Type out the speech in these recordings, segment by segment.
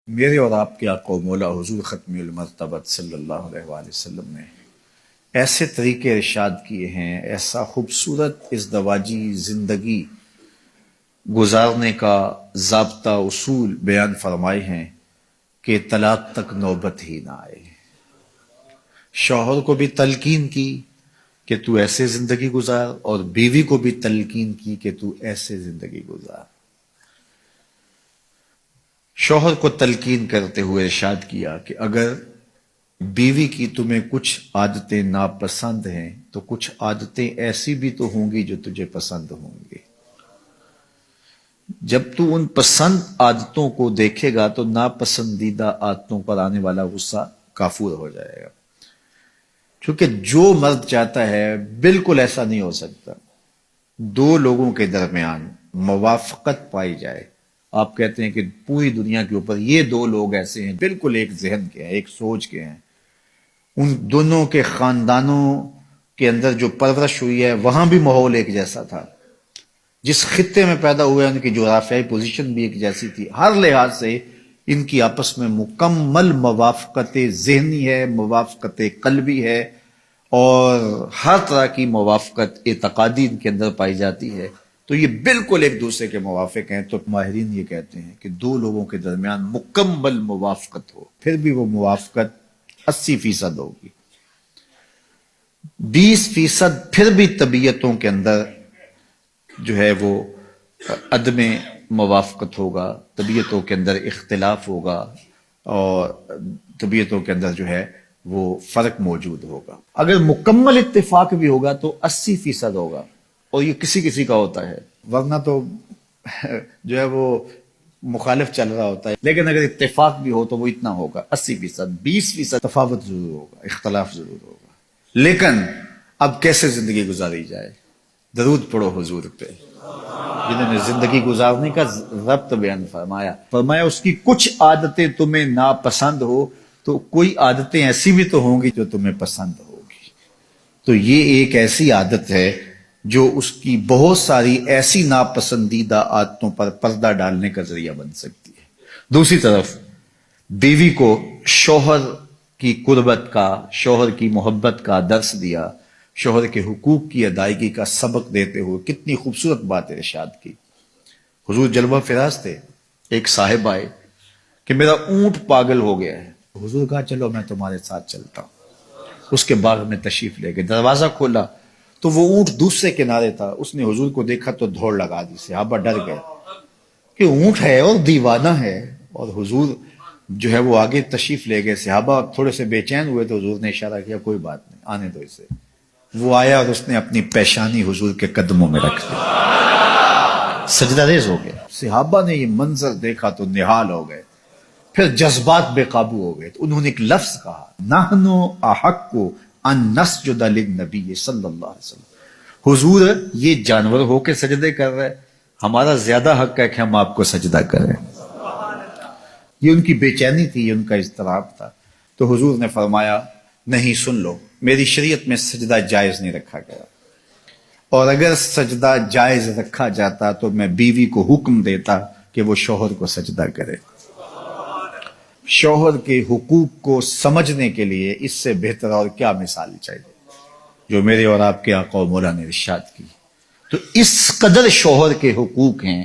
میرے اور آپ کے آقا و مولا حضور ختم المرتبت صلی اللہ علیہ وآلہ وسلم نے ایسے طریقے ارشاد کیے ہیں، ایسا خوبصورت ازدواجی زندگی گزارنے کا ضابطہ اصول بیان فرمائے ہیں کہ طلاق تک نوبت ہی نہ آئے۔ شوہر کو بھی تلقین کی کہ تو ایسے زندگی گزار، اور بیوی کو بھی تلقین کی کہ تو ایسے زندگی گزار۔ شوہر کو تلقین کرتے ہوئے ارشاد کیا کہ اگر بیوی کی تمہیں کچھ عادتیں ناپسند ہیں تو کچھ عادتیں ایسی بھی تو ہوں گی جو تجھے پسند ہوں گی۔ جب تو ان پسند عادتوں کو دیکھے گا تو ناپسندیدہ عادتوں پر آنے والا غصہ کافور ہو جائے گا، کیونکہ جو مرد چاہتا ہے بالکل ایسا نہیں ہو سکتا۔ دو لوگوں کے درمیان موافقت پائی جائے، آپ کہتے ہیں کہ پوری دنیا کے اوپر یہ دو لوگ ایسے ہیں بالکل ایک ذہن کے ہیں، ایک سوچ کے ہیں، ان دونوں کے خاندانوں کے اندر جو پرورش ہوئی ہے وہاں بھی ماحول ایک جیسا تھا، جس خطے میں پیدا ہوئے ان کی جغرافیائی پوزیشن بھی ایک جیسی تھی، ہر لحاظ سے ان کی آپس میں مکمل موافقت ذہنی ہے، موافقت قلبی ہے، اور ہر طرح کی موافقت اعتقادی ان کے اندر پائی جاتی ہے، تو یہ بالکل ایک دوسرے کے موافق ہیں۔ تو ماہرین یہ کہتے ہیں کہ دو لوگوں کے درمیان مکمل موافقت ہو، پھر بھی وہ موافقت 80% ہوگی، 20% پھر بھی طبیعتوں کے اندر جو ہے وہ عدم موافقت ہوگا، طبیعتوں کے اندر اختلاف ہوگا، اور طبیعتوں کے اندر جو ہے وہ فرق موجود ہوگا۔ اگر مکمل اتفاق بھی ہوگا تو 80% ہوگا، اور یہ کسی کسی کا ہوتا ہے، ورنہ تو جو ہے وہ مخالف چل رہا ہوتا ہے۔ لیکن اگر اتفاق بھی ہو تو وہ اتنا ہوگا 80%، 20% تفاوت ضرور ہوگا، اختلاف ضرور ہوگا۔ لیکن اب کیسے زندگی گزاری جائے؟ درود پڑھو حضور پہ، جنہوں نے زندگی گزارنے کا ضبط بیان فرمایا اس کی کچھ عادتیں تمہیں ناپسند ہو تو کوئی عادتیں ایسی بھی تو ہوں گی جو تمہیں پسند ہوگی۔ تو یہ ایک ایسی عادت ہے جو اس کی بہت ساری ایسی ناپسندیدہ عادتوں پر پردہ ڈالنے کا ذریعہ بن سکتی ہے۔ دوسری طرف بیوی کو شوہر کی قربت کا، شوہر کی محبت کا درس دیا، شوہر کے حقوق کی ادائیگی کا سبق دیتے ہوئے کتنی خوبصورت بات ارشاد کی۔ حضور جلوہ فراز تھے، ایک صاحب آئے کہ میرا اونٹ پاگل ہو گیا ہے۔ حضور کہا چلو میں تمہارے ساتھ چلتا ہوں۔ اس کے باغ میں تشریف لے گئے، دروازہ کھولا تو وہ اونٹ دوسرے کنارے تھا، اس نے حضور کو دیکھا تو دوڑ لگا دی، صحابہ ڈر گئے کہ اونٹ ہے اور دیوانہ ہے، اور حضور جو ہے وہ آگے تشریف لے گئے۔ صحابہ تھوڑے سے بے چین ہوئے تو حضور نے اشارہ کیا کوئی بات نہیں، آنے دو اسے۔ وہ آیا اور اس نے اپنی پیشانی حضور کے قدموں میں رکھ دی، سجدہ ریز ہو گیا۔ صحابہ نے یہ منظر دیکھا تو نہال ہو گئے، پھر جذبات بے قابو ہو گئے، تو انہوں نے ایک لفظ کہا، نحنو احق ان نسجد للنبی صلی اللہ علیہ وسلم۔ حضور یہ جانور ہو کے سجدے کر رہے، ہمارا زیادہ حق ہے کہ ہم آپ کو سجدہ کریں۔ یہ ان کی بے چینی تھی، یہ ان کا اضطراب تھا۔ تو حضور نے فرمایا نہیں، سن لو، میری شریعت میں سجدہ جائز نہیں رکھا گیا، اور اگر سجدہ جائز رکھا جاتا تو میں بیوی کو حکم دیتا کہ وہ شوہر کو سجدہ کرے۔ شوہر کے حقوق کو سمجھنے کے لیے اس سے بہتر اور کیا مثال چاہیے جو میرے اور آپ کے آقا و مولا نے ارشاد کی۔ تو اس قدر شوہر کے حقوق ہیں،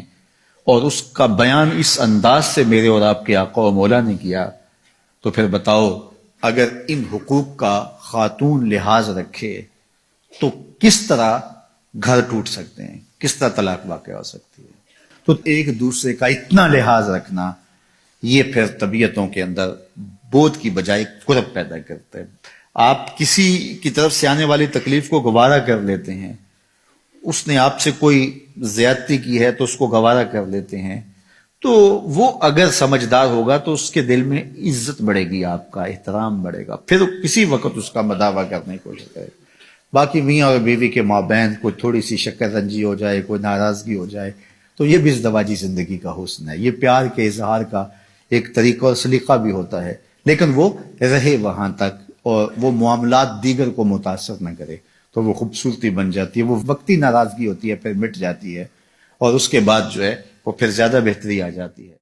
اور اس کا بیان اس انداز سے میرے اور آپ کے آقا و مولا نے کیا، تو پھر بتاؤ اگر ان حقوق کا خاتون لحاظ رکھے تو کس طرح گھر ٹوٹ سکتے ہیں، کس طرح طلاق واقع ہو سکتی ہے۔ تو ایک دوسرے کا اتنا لحاظ رکھنا، یہ پھر طبیعتوں کے اندر بودھ کی بجائے قرب پیدا کرتا ہے۔ آپ کسی کی طرف سے آنے والی تکلیف کو گوارا کر لیتے ہیں، اس نے آپ سے کوئی زیادتی کی ہے تو اس کو گوارا کر لیتے ہیں، تو وہ اگر سمجھدار ہوگا تو اس کے دل میں عزت بڑھے گی، آپ کا احترام بڑھے گا، پھر کسی وقت اس کا مداوع کرنے کی کوشش کرے۔ باقی میاں اور بیوی کے مابین کوئی تھوڑی سی شکر رنجی ہو جائے، کوئی ناراضگی ہو جائے، تو یہ بھی ازدواجی زندگی کا حسن ہے، یہ پیار کے اظہار کا ایک طریقہ اور سلیقہ بھی ہوتا ہے، لیکن وہ رہے وہاں تک، اور وہ معاملات دیگر کو متاثر نہ کرے، تو وہ خوبصورتی بن جاتی ہے۔ وہ وقتی ناراضگی ہوتی ہے، پھر مٹ جاتی ہے، اور اس کے بعد جو ہے وہ پھر زیادہ بہتری آ جاتی ہے۔